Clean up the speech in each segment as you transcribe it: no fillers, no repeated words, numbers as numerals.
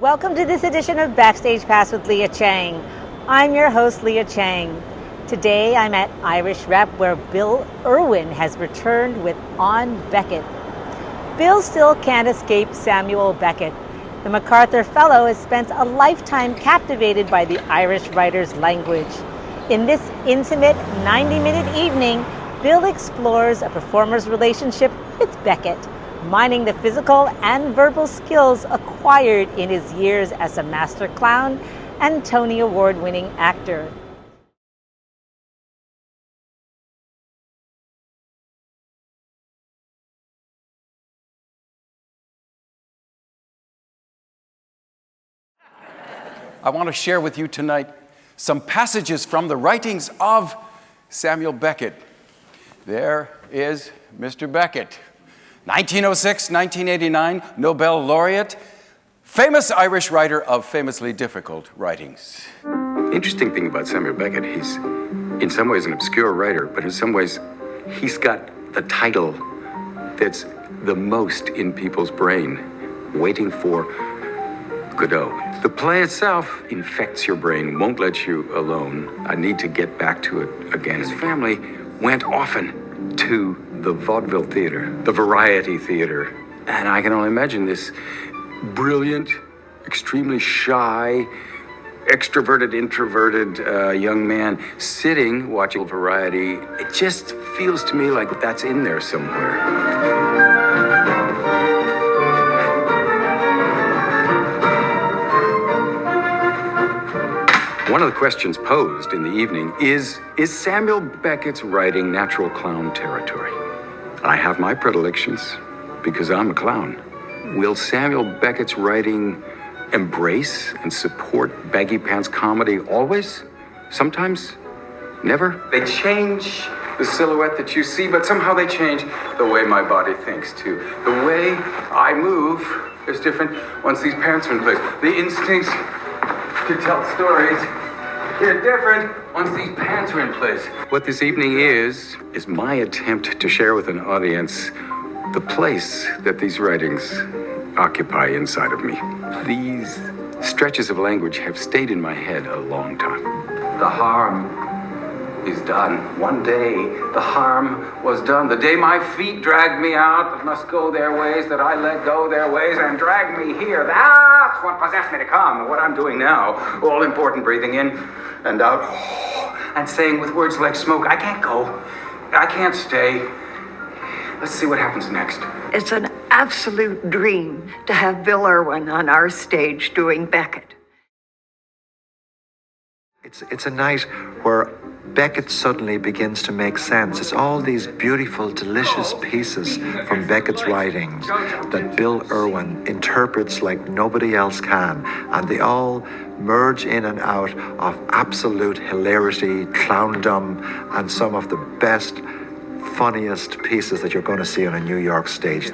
Welcome to this edition of Backstage Pass with Leah Chang. I'm your host, Leah Chang. Today I'm at Irish Rep where Bill Irwin has returned with On Beckett. Bill still can't escape Samuel Beckett. The MacArthur Fellow has spent a lifetime captivated by the Irish writer's language. In this intimate 90-minute evening, Bill explores a performer's relationship with Beckett, mining the physical and verbal skills acquired in his years as a master clown and Tony Award-winning actor. I want to share with you tonight some passages from the writings of Samuel Beckett. There is Mr. Beckett. 1906, 1989, Nobel laureate, famous Irish writer of famously difficult writings. Interesting thing about Samuel Beckett, he's in some ways an obscure writer, but in some ways he's got the title that's the most in people's brain, waiting for Godot. The play itself infects your brain, won't let you alone. I need to get back to it again. His family went often to the vaudeville theater, the variety theater. And I can only imagine this brilliant, extremely shy, extroverted, introverted young man sitting, watching variety. It just feels to me like that's in there somewhere. One of the questions posed in the evening is Samuel Beckett's writing natural clown territory? I have my predilections because I'm a clown. Will Samuel Beckett's writing embrace and support baggy pants comedy always? Sometimes? Never? They change the silhouette that you see, but somehow they change the way my body thinks too. The way I move is different once these pants are in place. The instincts to tell stories are different once these pants are in place. What this evening is my attempt to share with an audience the place that these writings occupy inside of me. These stretches of language have stayed in my head a long time. The harm is done. One day, the harm was done. The day my feet dragged me out, that must go their ways, that I let go their ways and drag me here. That's what possessed me to come. What I'm doing now, all important, breathing in and out, and saying with words like smoke, I can't go, I can't stay. Let's see what happens next. It's an absolute dream to have Bill Irwin on our stage doing Beckett. It's a night where Beckett suddenly begins to make sense. It's all these beautiful, delicious pieces from Beckett's writings that Bill Irwin interprets like nobody else can, and they all merge in and out of absolute hilarity, clowndom, and some of the best, funniest pieces that you're going to see on a New York stage.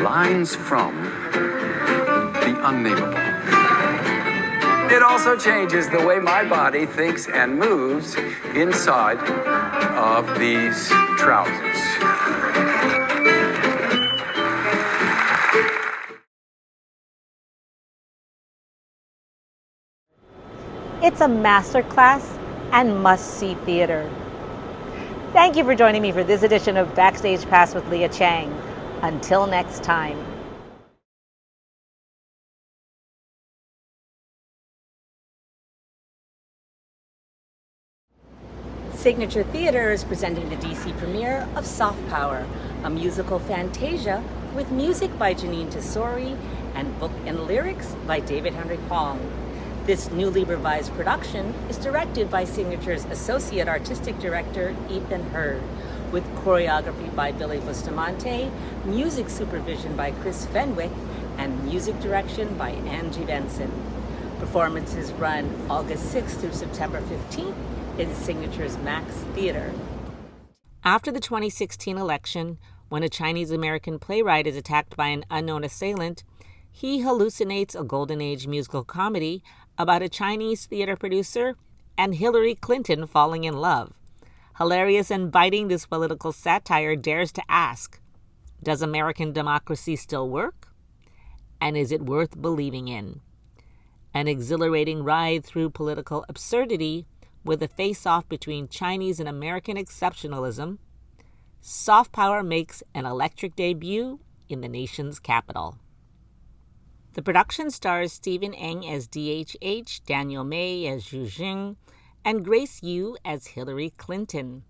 Lines from the unnameable. It also changes the way my body thinks and moves inside of these trousers. It's a masterclass and must-see theater. Thank you for joining me for this edition of Backstage Pass with Leah Chang. Until next time. Signature Theater is presenting the DC premiere of Soft Power, a musical fantasia with music by Janine Tesori and book and lyrics by David Henry Hong. This newly revised production is directed by Signature's Associate Artistic Director, Ethan Hurd, with choreography by Billy Bustamante, music supervision by Chris Fenwick, and music direction by Angie Benson. Performances run August 6th through September 15th in Signature's Max Theater. After the 2016 election, when a Chinese-American playwright is attacked by an unknown assailant, he hallucinates a Golden Age musical comedy about a Chinese theater producer and Hillary Clinton falling in love. Hilarious and biting, this political satire dares to ask, does American democracy still work? And is it worth believing in? An exhilarating ride through political absurdity with a face-off between Chinese and American exceptionalism, soft power makes an electric debut in the nation's capital. The production stars Stephen Eng as DHH, Daniel May as Zhu Jing, and Grace Yu as Hillary Clinton.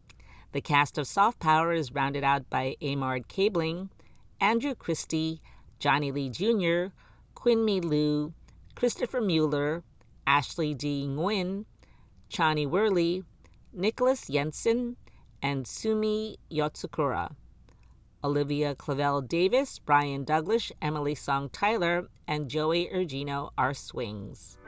The cast of Soft Power is rounded out by Amard Cabling, Andrew Christie, Johnny Lee Jr., Quinmi Liu, Christopher Mueller, Ashley D. Nguyen, Chani Worley, Nicholas Jensen, and Sumi Yotsukura. Olivia Clavel Davis, Brian Douglas, Emily Song Tyler, and Joey Ergino are swings.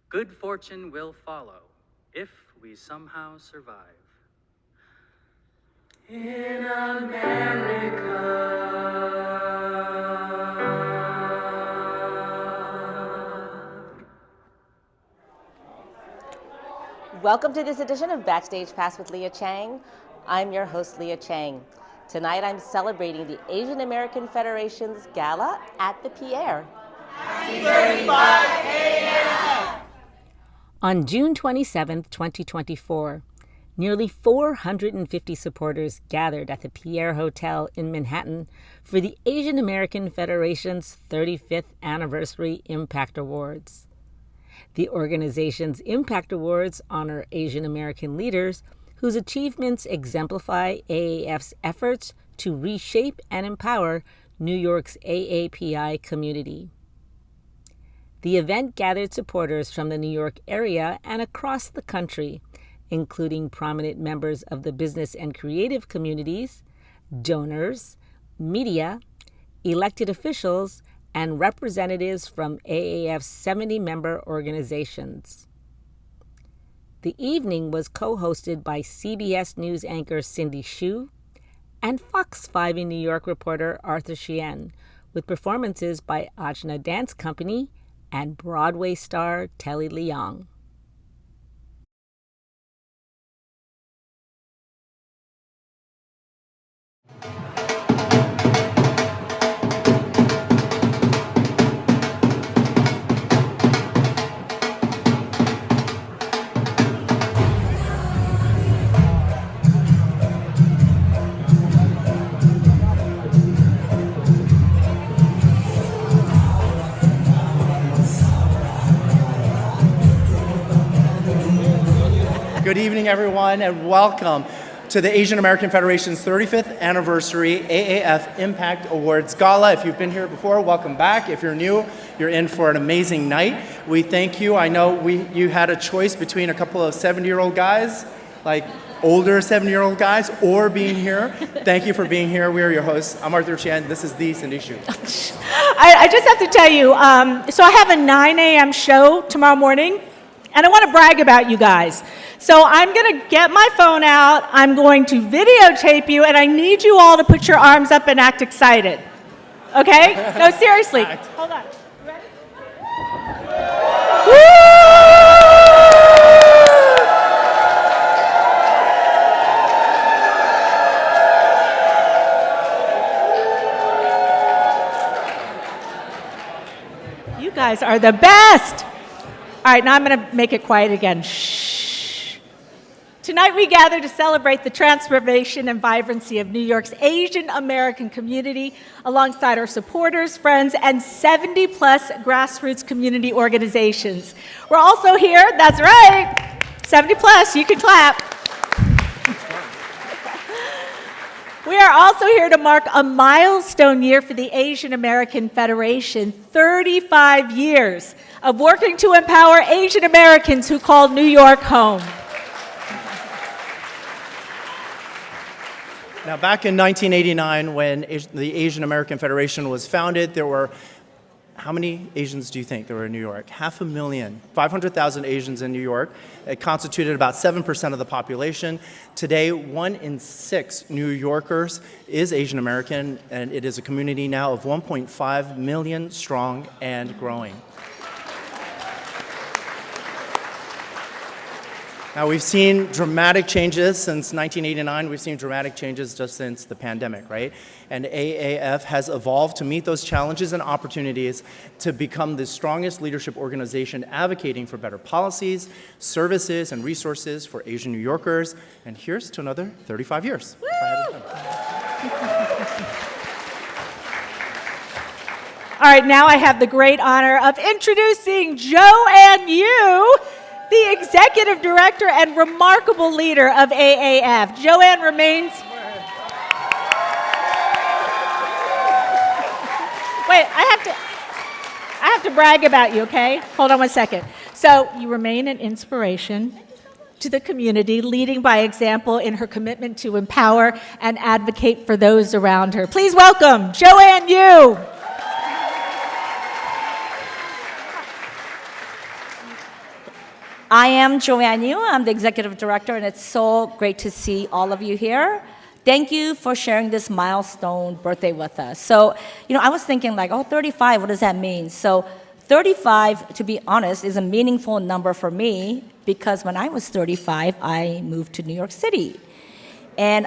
Good fortune will follow if we somehow survive. In America. Welcome to this edition of Backstage Pass with Leah Chang. I'm your host, Leah Chang. Tonight I'm celebrating the Asian American Federation's Gala at the Pierre. Happy 35 AAF! On June 27, 2024, nearly 450 supporters gathered at the Pierre Hotel in Manhattan for the Asian American Federation's 35th Anniversary Impact Awards. The organization's Impact Awards honor Asian American leaders whose achievements exemplify AAF's efforts to reshape and empower New York's AAPI community. The event gathered supporters from the New York area and across the country, including prominent members of the business and creative communities, donors, media, elected officials, and representatives from AAF's 70-member organizations. The evening was co-hosted by CBS News anchor Cindy Hsu and Fox 5 in New York reporter Arthur Sheehan, with performances by Ajna Dance Company and Broadway star Telly Leong. Good evening, everyone, and welcome. to the Asian American Federation's 35th anniversary AAF Impact Awards Gala. If you've been here before, welcome back. If you're new, you're in for an amazing night. We thank you. I know you had a choice between a couple of 70-year-old guys, like older 70-year-old guys, or being here. Thank you for being here. We are your hosts. I'm Arthur Chan. This is the Cindy Shu. I just have to tell you, so I have a 9 a.m. show tomorrow morning, and I want to brag about you guys. So I'm going to get my phone out, I'm going to videotape you, and I need you all to put your arms up and act excited. Okay? No, seriously. Hold on. You ready? Woo! You guys are the best. All right, now I'm going to make it quiet again. Shh. Tonight we gather to celebrate the transformation and vibrancy of New York's Asian American community alongside our supporters, friends, and 70-plus grassroots community organizations. We're also here, that's right, 70-plus, you can clap. We are also here to mark a milestone year for the Asian American Federation, 35 years of working to empower Asian Americans who call New York home. Now, back in 1989, when the Asian American Federation was founded, there were, how many Asians do you think there were in New York? 500,000, 500,000 Asians in New York. It constituted about 7% of the population. Today, 1 in 6 New Yorkers is Asian American, and it is a community now of 1.5 million strong and growing. Now, we've seen dramatic changes since 1989. We've seen dramatic changes just since the pandemic, right? And AAF has evolved to meet those challenges and opportunities to become the strongest leadership organization advocating for better policies, services, and resources for Asian New Yorkers. And here's to another 35 years. All right, now I have the great honor of introducing Joanne Yu, the Executive Director and remarkable leader of AAF. Joanne remains... Wait, I have to brag about you, okay? Hold on one second. So you remain an inspiration to the community, leading by example in her commitment to empower and advocate for those around her. Please welcome Joanne Yu. I am Joanne Yu. I'm the Executive Director, and it's so great to see all of you here. Thank you for sharing this milestone birthday with us. So, I was thinking like, 35, what does that mean? So 35, to be honest, is a meaningful number for me because when I was 35, I moved to New York City. And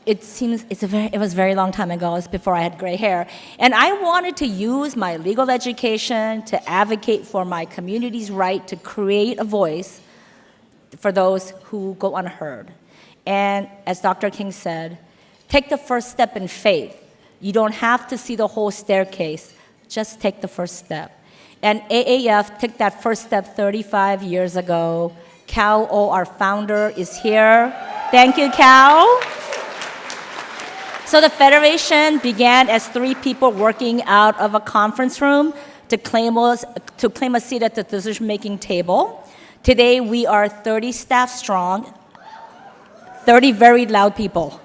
it was a very long time ago. It was before I had gray hair. And I wanted to use my legal education to advocate for my community's right to create a voice for those who go unheard. And as Dr. King said, take the first step in faith. You don't have to see the whole staircase. Just take the first step. And AAF took that first step 35 years ago. Cal O, our founder, is here. Thank you, Cal. So the Federation began as 3 people working out of a conference room to claim a seat at the decision-making table. Today, we are 30 staff strong, 30 very loud people.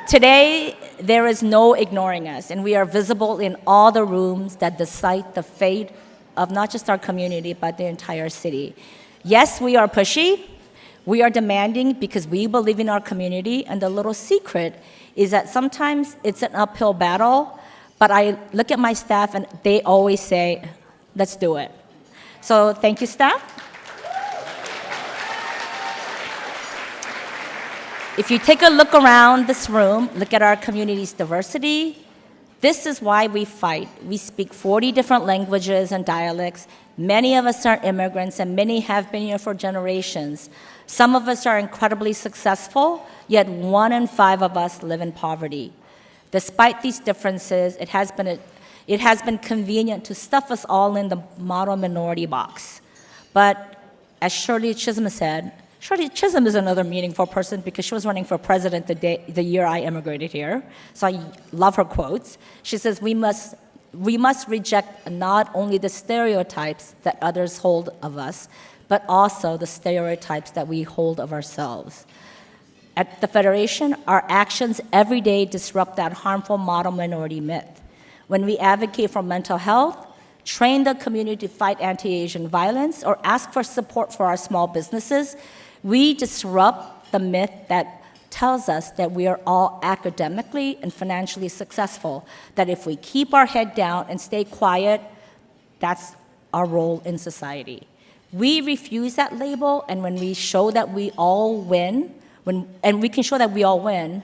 Today, there is no ignoring us, and we are visible in all the rooms that decide the fate of not just our community, but the entire city. Yes, we are pushy. We are demanding because we believe in our community, and the little secret is that sometimes it's an uphill battle, but I look at my staff and they always say, let's do it. So thank you, staff. If you take a look around this room, look at our community's diversity, this is why we fight. We speak 40 different languages and dialects. Many of us are immigrants, and many have been here for generations. Some of us are incredibly successful, yet 1 in 5 of us live in poverty. Despite these differences, it has been convenient to stuff us all in the model minority box. But as Shirley Chisholm said, Shirley Chisholm is another meaningful person because she was running for president the year I immigrated here. So I love her quotes. She says, we must reject not only the stereotypes that others hold of us, but also the stereotypes that we hold of ourselves. At the Federation, our actions every day disrupt that harmful model minority myth. When we advocate for mental health, train the community to fight anti-Asian violence, or ask for support for our small businesses, we disrupt the myth that tells us that we are all academically and financially successful, that if we keep our head down and stay quiet, that's our role in society. We refuse that label, and when we show that we all win, and we can show that we all win,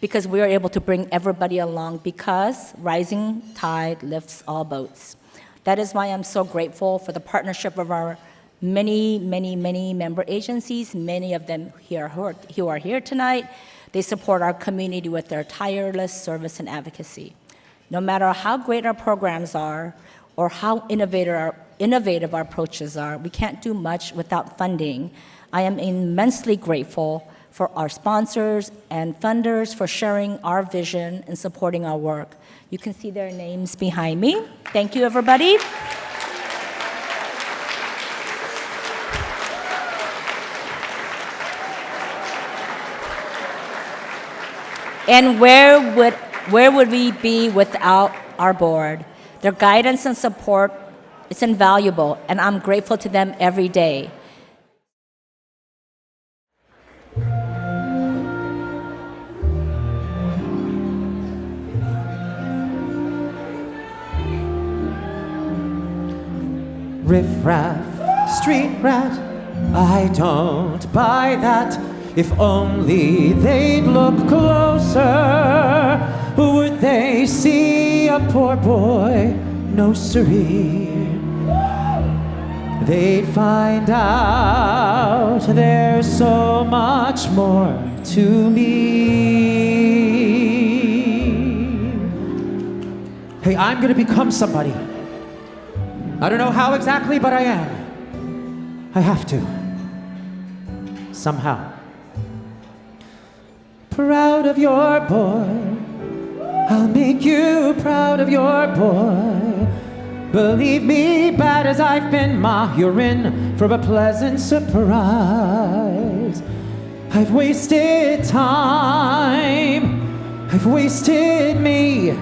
because we are able to bring everybody along, because rising tide lifts all boats. That is why I'm so grateful for the partnership of our many, many, many member agencies, many of them here who are here tonight. They support our community with their tireless service and advocacy. No matter how great our programs are or how innovative our approaches are, we can't do much without funding. I am immensely grateful for our sponsors and funders for sharing our vision and supporting our work. You can see their names behind me. Thank you, everybody. And where would we be without our board? Their guidance and support is invaluable, and I'm grateful to them every day. Riff-raff, street rat, I don't buy that. If only they'd look closer, would they see a poor boy? No siree. They'd find out there's so much more to me. Hey, I'm gonna become somebody. I don't know how exactly, but I am. I have to. Somehow. Proud of your boy. I'll make you proud of your boy. Believe me, bad as I've been, Ma, you're in for a pleasant surprise. I've wasted time. I've wasted me.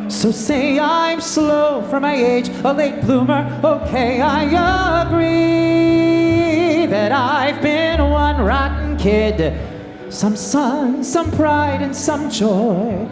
So say I'm slow for my age, a late bloomer. Okay, I agree that I've been one rotten kid. Some sun, some pride, and some joy.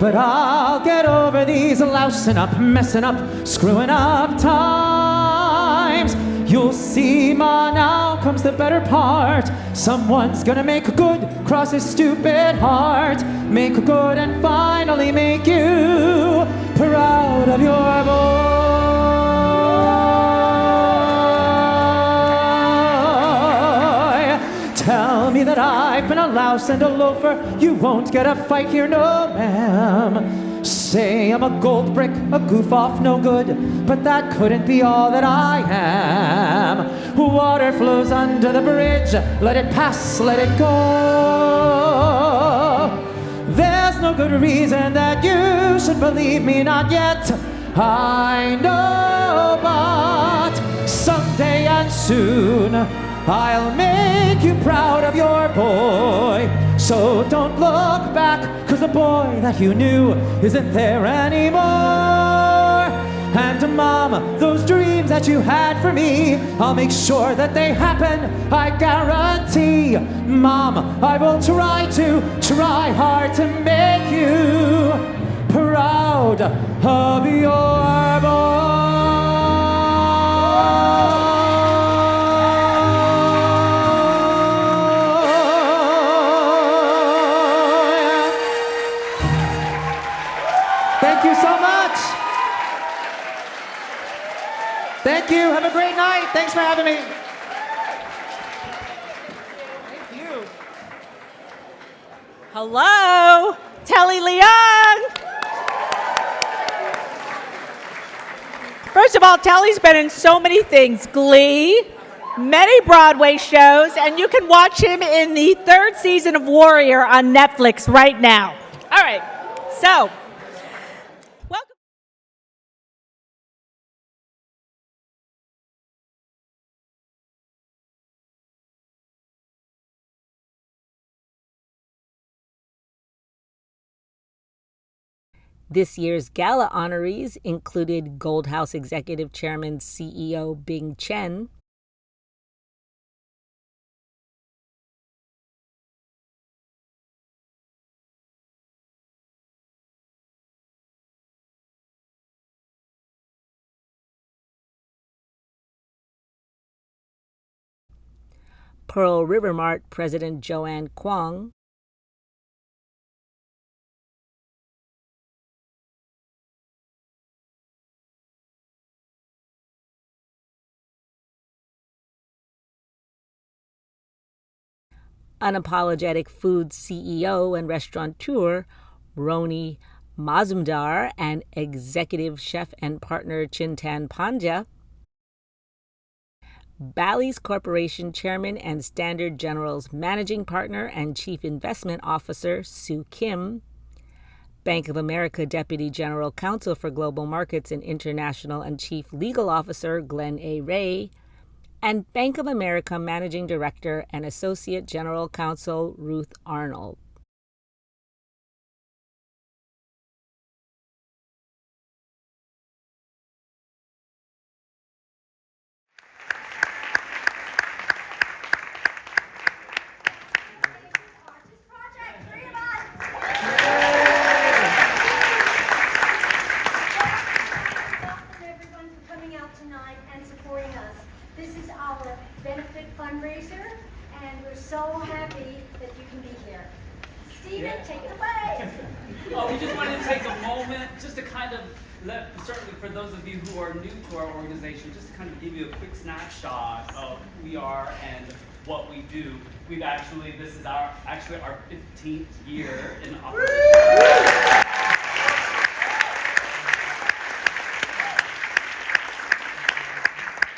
But I'll get over these lousing up, messing up, screwing up times. You'll see, Ma, now comes the better part. Someone's gonna make good, cross his stupid heart. Make good and finally make you proud of your boy. Tell me that I've been a louse and a loafer. You won't get a fight here, no ma'am. Say I'm a gold brick, a goof off, no good, but that couldn't be all that I am. Water flows under the bridge, let it pass, let it go. There's no good reason that you should believe me, not yet. I know, but someday and soon I'll make you proud of your boy. So don't look back, 'cause the boy that you knew isn't there anymore. And Mom, those dreams that you had for me, I'll make sure that they happen, I guarantee. Mom, I will try hard to make you proud of your boy. Thank you so much. Thank you. Have a great night. Thanks for having me. Thank you. Hello, Telly Leon. First of all, Telly's been in so many things. Glee, many Broadway shows, and you can watch him in the 3rd season of Warrior on Netflix right now. All right, so welcome. This year's Gala honorees included Gold House Executive Chairman CEO Bing Chen, Pearl River Mart President Joanne Kwong, Unapologetic Foods CEO and restaurateur Roni Mazumdar and executive chef and partner Chintan Pandya, Bally's Corporation Chairman and Standard General's Managing Partner and Chief Investment Officer Sue Kim, Bank of America Deputy General Counsel for Global Markets and International and Chief Legal Officer Glenn A. Ray, and Bank of America Managing Director and Associate General Counsel Ruth Arnold. Certainly for those of you who are new to our organization, just to kind of give you a quick snapshot of who we are and what we do. This is our 15th year in operation.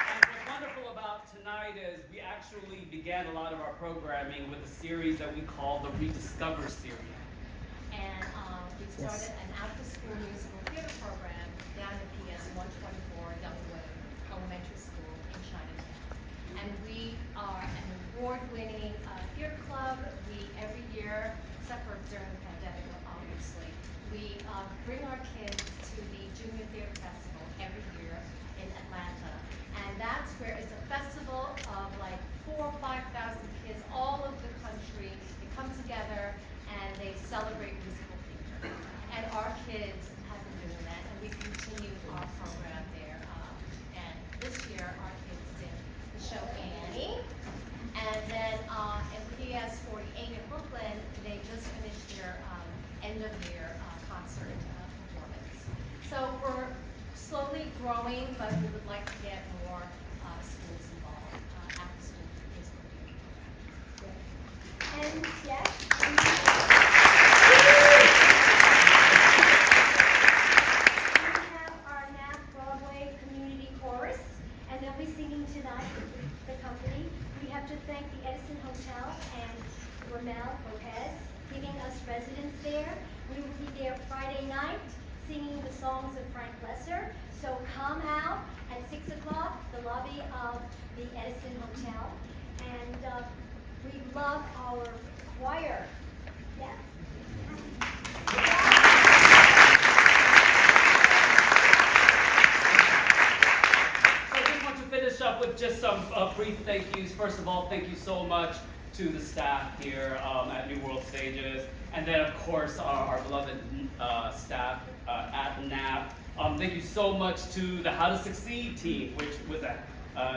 And what's wonderful about tonight is we actually began a lot of our programming with a series that we call the Rediscover series. And we started an after-school musical theater program down at PS 124 Delaware Elementary School in Chinatown. And we are an award-winning theater club. We, every year, except for during the pandemic, obviously, we bring our kids to the Junior Theater Festival every year in Atlanta. And that's where it's a festival of like 4,000 or 5,000 kids all over the country. They come together and they celebrate musical theater. And our kids have been doing that, and we continue our program there. And this year, our kids did the show Annie. And then in PS 48 in Brooklyn, they just finished their end-of-year concert performance. So we're slowly growing, but we would like to get more schools involved after school musical theater. And yes. So come out at 6 o'clock, the lobby of the Edison Hotel, and we love our choir. Yes. So I just want to finish up with just some brief thank yous. First of all, thank you so much to the staff here at New World Stages, and then of course our beloved staff at NAAP. Thank you so much to the How to Succeed team, which was an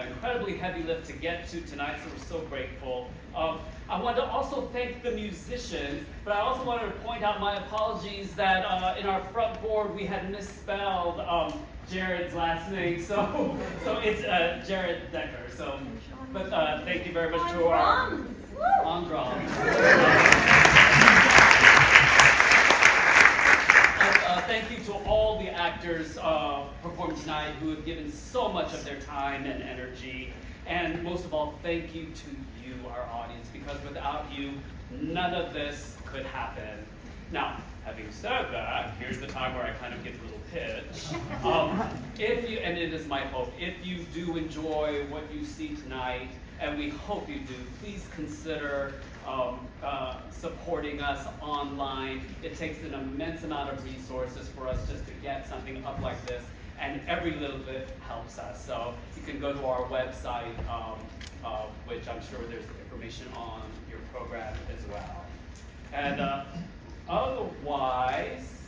incredibly heavy lift to get to tonight, so we're so grateful. I want to also thank the musicians, but I also wanted to point out my apologies that in our front board we had misspelled Jared's last name, so it's Jared Decker. So, but thank you very much to our on drums. thank you to all the actors performing tonight who have given so much of their time and energy. And most of all, thank you to you, our audience, because without you, none of this could happen. Now, having said that, here's the time where I kind of give a little pitch. If you, and it is my hope, if you do enjoy what you see tonight, and we hope you do, please consider supporting us online. It takes an immense amount of resources for us just to get something up like this, and every little bit helps us. So you can go to our website, which I'm sure there's information on your program as well. And otherwise,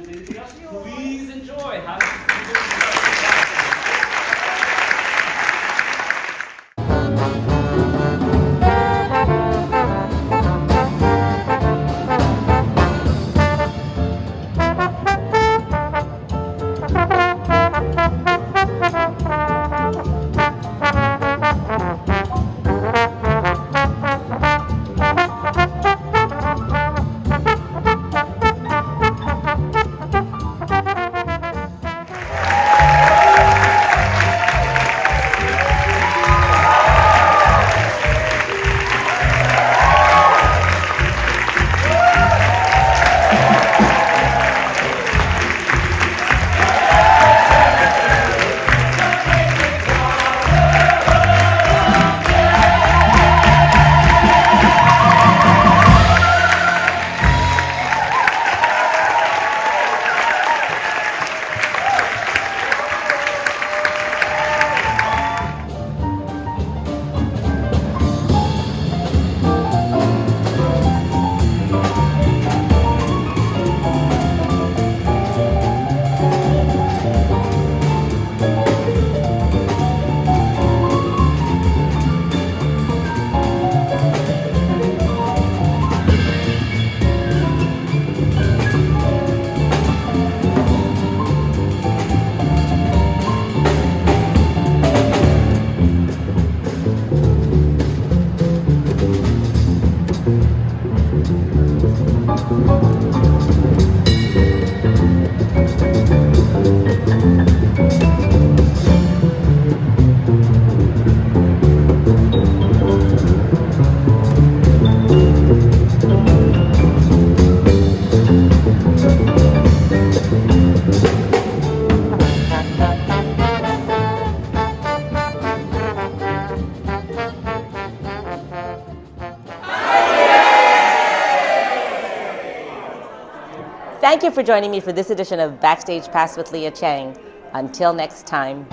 anything else? Please enjoy. How does Thank you for joining me for this edition of Backstage Pass with Leah Chang. Until next time.